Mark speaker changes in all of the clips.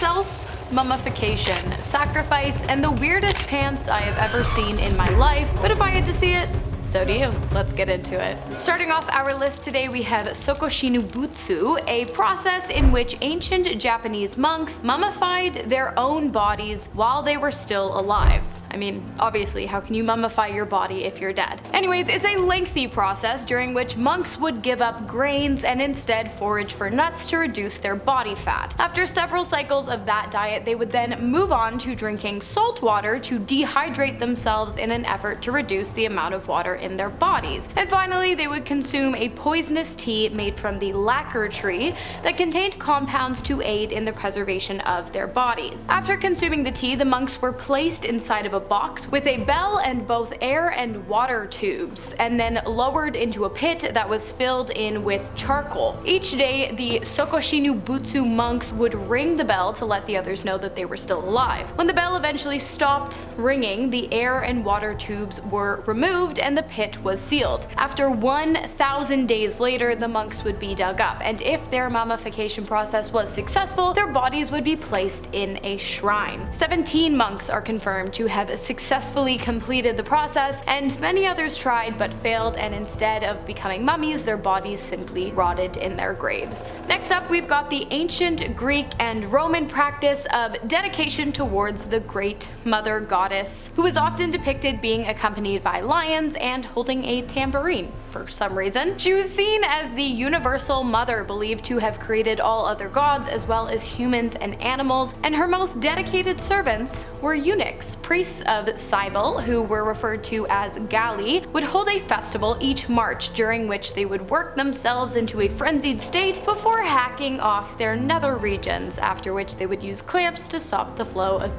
Speaker 1: Self-mummification, sacrifice, and the weirdest pants I have ever seen in my life, but if I had to see it, so do you. Let's get into it. Starting off our list today, we have Sokushinbutsu, a process in which ancient Japanese monks mummified their own bodies while they were still alive. I mean, obviously, how can you mummify your body if you're dead? Anyways, it's a lengthy process during which monks would give up grains and instead forage for nuts to reduce their body fat. After several cycles of that diet, they would then move on to drinking salt water to dehydrate themselves in an effort to reduce the amount of water in their bodies. And finally, they would consume a poisonous tea made from the lacquer tree that contained compounds to aid in the preservation of their bodies. After consuming the tea, the monks were placed inside of a box with a bell and both air and water tubes, and then lowered into a pit that was filled in with charcoal. Each day, the Sokushinbutsu monks would ring the bell to let the others know that they were still alive. When the bell eventually stopped ringing, the air and water tubes were removed and the pit was sealed. After 1,000 days later, the monks would be dug up, and if their mummification process was successful, their bodies would be placed in a shrine. 17 monks are confirmed to have successfully completed the process, and many others tried but failed, and instead of becoming mummies, their bodies simply rotted in their graves. Next up, we've got the ancient Greek and Roman practice of dedication towards the Great Mother Goddess, who is often depicted being accompanied by lions and holding a tambourine. For some reason, she was seen as the universal mother believed to have created all other gods as well as humans and animals, and her most dedicated servants were eunuchs. Priests of Cybele, who were referred to as Galli, would hold a festival each March during which they would work themselves into a frenzied state before hacking off their nether regions, after which they would use clamps to stop the flow of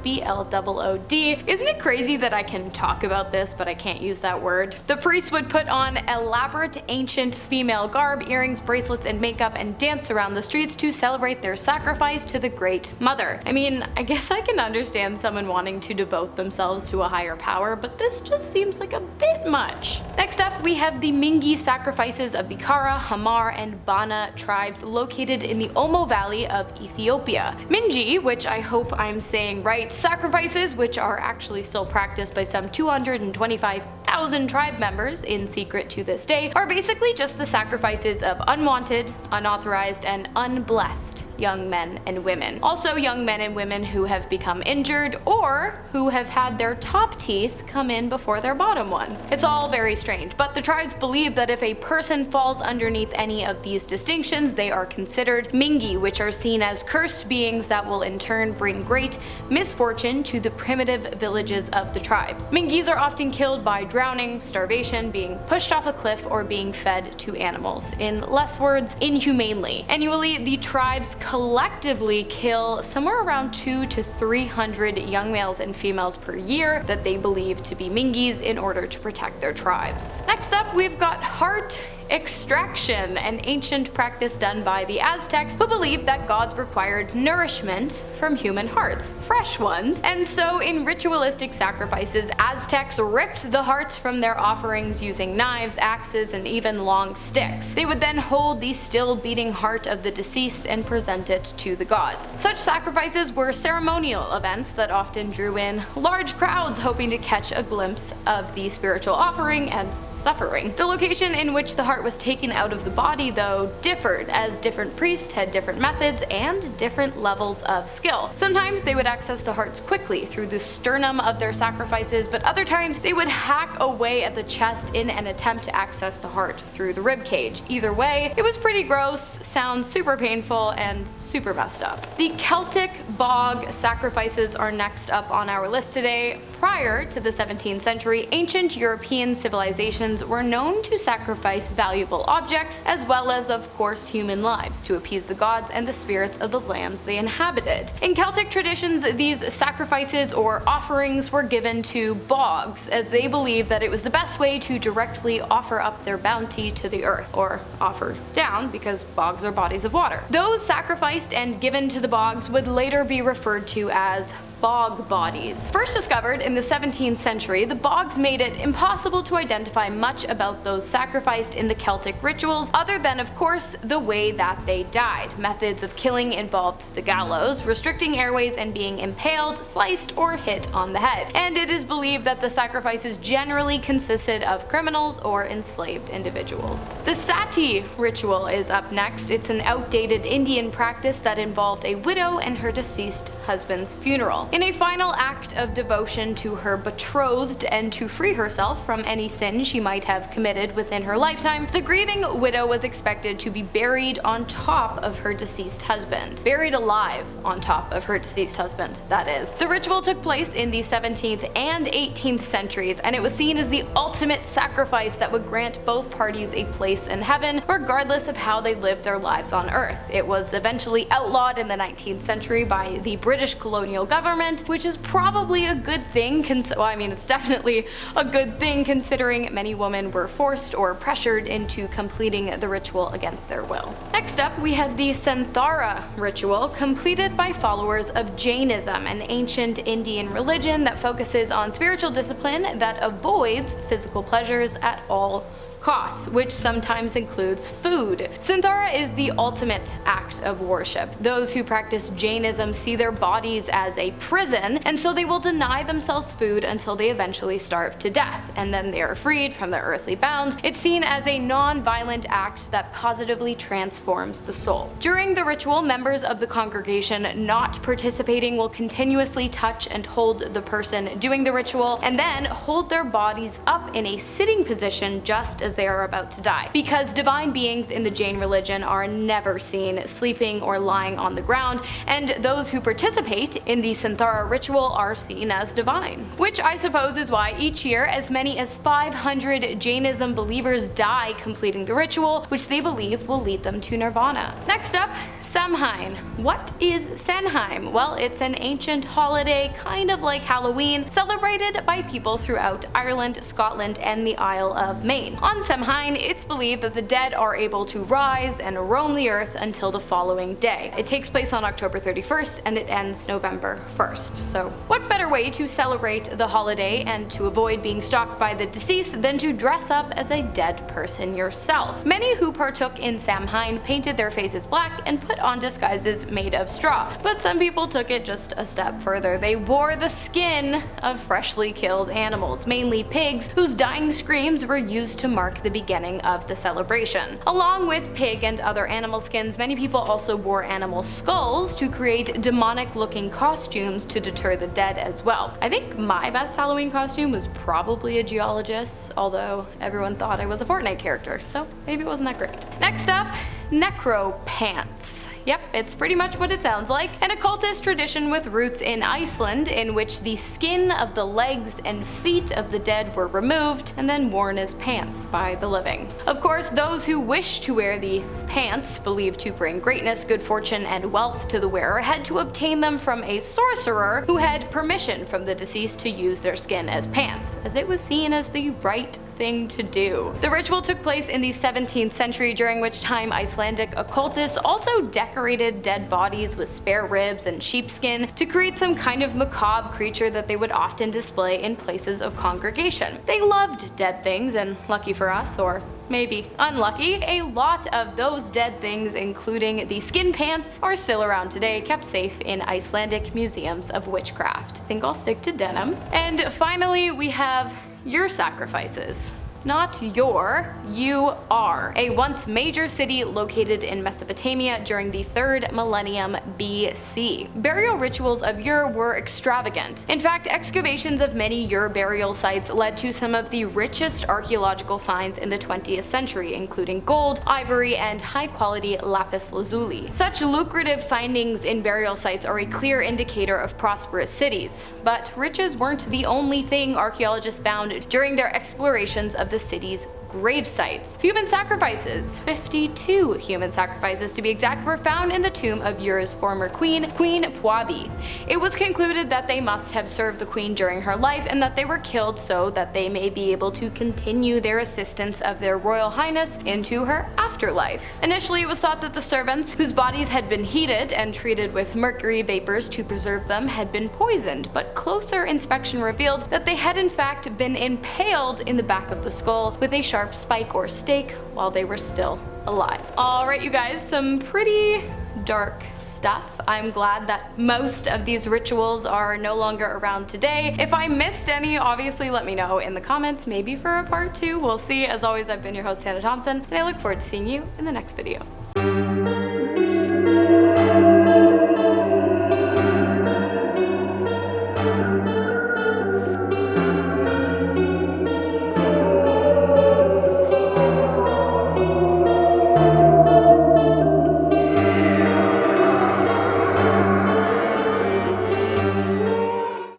Speaker 1: blood. Isn't it crazy that I can talk about this but I can't use that word? The priests would put on elaborate ancient female garb, earrings, bracelets, and makeup and dance around the streets to celebrate their sacrifice to the Great Mother. I mean, I guess I can understand someone wanting to devote themselves to a higher power, but this just seems like a bit much. Next up, we have the Mingi sacrifices of the Kara, Hamar, and Bana tribes located in the Omo Valley of Ethiopia. Mingi, which I hope I'm saying right, sacrifices, which are actually still practiced by some 225,000 tribe members in secret to this day, are basically just the sacrifices of unwanted, unauthorized, and unblessed young men and women. Also young men and women who have become injured or who have had their top teeth come in before their bottom ones. It's all very strange, but the tribes believe that if a person falls underneath any of these distinctions, they are considered Mingi, which are seen as cursed beings that will in turn bring great misfortune to the primitive villages of the tribes. Mingis are often killed by drowning, starvation, being pushed off a cliff, or being fed to animals. In less words, inhumanely. Annually, the tribes collectively kill somewhere around 200 to 300 young males and females per year that they believe to be Mingis in order to protect their tribes. Next up, we've got heart extraction, an ancient practice done by the Aztecs, who believed that gods required nourishment from human hearts, fresh ones, and so in ritualistic sacrifices, Aztecs ripped the hearts from their offerings using knives, axes, and even long sticks. They would then hold the still beating heart of the deceased and present it to the gods. Such sacrifices were ceremonial events that often drew in large crowds hoping to catch a glimpse of the spiritual offering and suffering. The location in which the heart was taken out of the body, though, differed, as different priests had different methods and different levels of skill. Sometimes they would access the hearts quickly through the sternum of their sacrifices, but other times they would hack away at the chest in an attempt to access the heart through the rib cage. Either way, it was pretty gross, sounds super painful, and super messed up. The Celtic Bog sacrifices are next up on our list today. Prior to the 17th century, ancient European civilizations were known to sacrifice valuable objects, as well as, of course, human lives, to appease the gods and the spirits of the lands they inhabited. In Celtic traditions, these sacrifices or offerings were given to bogs, as they believed that it was the best way to directly offer up their bounty to the earth, or offer down, because bogs are bodies of water. Those sacrificed and given to the bogs would later be referred to as bog bodies. First discovered in the 17th century, the bogs made it impossible to identify much about those sacrificed in the Celtic rituals, other than, of course, the way that they died. Methods of killing involved the gallows, restricting airways, and being impaled, sliced, or hit on the head. And it is believed that the sacrifices generally consisted of criminals or enslaved individuals. The Sati ritual is up next. It's an outdated Indian practice that involved a widow and her deceased husband's funeral. In a final act of devotion to her betrothed and to free herself from any sin she might have committed within her lifetime, the grieving widow was expected to be buried on top of her deceased husband. Buried alive on top of her deceased husband, that is. The ritual took place in the 17th and 18th centuries, and it was seen as the ultimate sacrifice that would grant both parties a place in heaven, regardless of how they lived their lives on Earth. It was eventually outlawed in the 19th century by the British colonial government, which is probably a good thing, it's definitely a good thing considering many women were forced or pressured into completing the ritual against their will. Next up, we have the Santhara ritual, completed by followers of Jainism, an ancient Indian religion that focuses on spiritual discipline that avoids physical pleasures at all costs, which sometimes includes food. Santhara is the ultimate act of worship. Those who practice Jainism see their bodies as a prison, and so they will deny themselves food until they eventually starve to death, and then they are freed from their earthly bounds. It's seen as a non-violent act that positively transforms the soul. During the ritual, members of the congregation not participating will continuously touch and hold the person doing the ritual, and then hold their bodies up in a sitting position just as they are about to die, because divine beings in the Jain religion are never seen sleeping or lying on the ground, and those who participate in the Santhara ritual are seen as divine. Which I suppose is why each year as many as 500 Jainism believers die completing the ritual, which they believe will lead them to nirvana. Next up, Samhain. What is Samhain? Well, it's an ancient holiday, kind of like Halloween, celebrated by people throughout Ireland, Scotland, and the Isle of Man. On Samhain, it's believed that the dead are able to rise and roam the earth until the following day. It takes place on October 31st and it ends November 1st. So what better way to celebrate the holiday and to avoid being stalked by the deceased than to dress up as a dead person yourself? Many who partook in Samhain painted their faces black and put on disguises made of straw, but some people took it just a step further. They wore the skin of freshly killed animals, mainly pigs, whose dying screams were used to mark the beginning of the celebration. Along with pig and other animal skins, many people also wore animal skulls to create demonic-looking costumes to deter the dead as well. I think my best Halloween costume was probably a geologist, although everyone thought I was a Fortnite character, so maybe it wasn't that great. Next up, Necropants. Yep, it's pretty much what it sounds like. An occultist tradition with roots in Iceland in which the skin of the legs and feet of the dead were removed and then worn as pants by the living. Of course, those who wish to wear the pants, believed to bring greatness, good fortune, and wealth to the wearer, had to obtain them from a sorcerer who had permission from the deceased to use their skin as pants, as it was seen as the right thing to do. The ritual took place in the 17th century, during which time Icelandic occultists also decorated dead bodies with spare ribs and sheepskin to create some kind of macabre creature that they would often display in places of congregation. They loved dead things, and lucky for us, or maybe unlucky, a lot of those dead things, including the skin pants, are still around today, kept safe in Icelandic museums of witchcraft. I think I'll stick to denim. And finally, we have your sacrifices. Not your, you are. A once major city located in Mesopotamia during the 3rd millennium BC. Burial rituals of Ur were extravagant. In fact, excavations of many Ur burial sites led to some of the richest archaeological finds in the 20th century, including gold, ivory, and high-quality lapis lazuli. Such lucrative findings in burial sites are a clear indicator of prosperous cities. But riches weren't the only thing archaeologists found during their explorations of the city's grave sites. Human sacrifices. 52 human sacrifices to be exact were found in the tomb of Ura's former queen, Queen Puabi. It was concluded that they must have served the queen during her life and that they were killed so that they may be able to continue their assistance of their royal highness into her afterlife. Initially, it was thought that the servants, whose bodies had been heated and treated with mercury vapors to preserve them, had been poisoned, but closer inspection revealed that they had in fact been impaled in the back of the skull with a sharp spike or stake while they were still alive. Alright you guys, some pretty dark stuff. I'm glad that most of these rituals are no longer around today. If I missed any, obviously let me know in the comments, maybe for a part 2. We'll see. As always, I've been your host, Hannah Thompson, and I look forward to seeing you in the next video.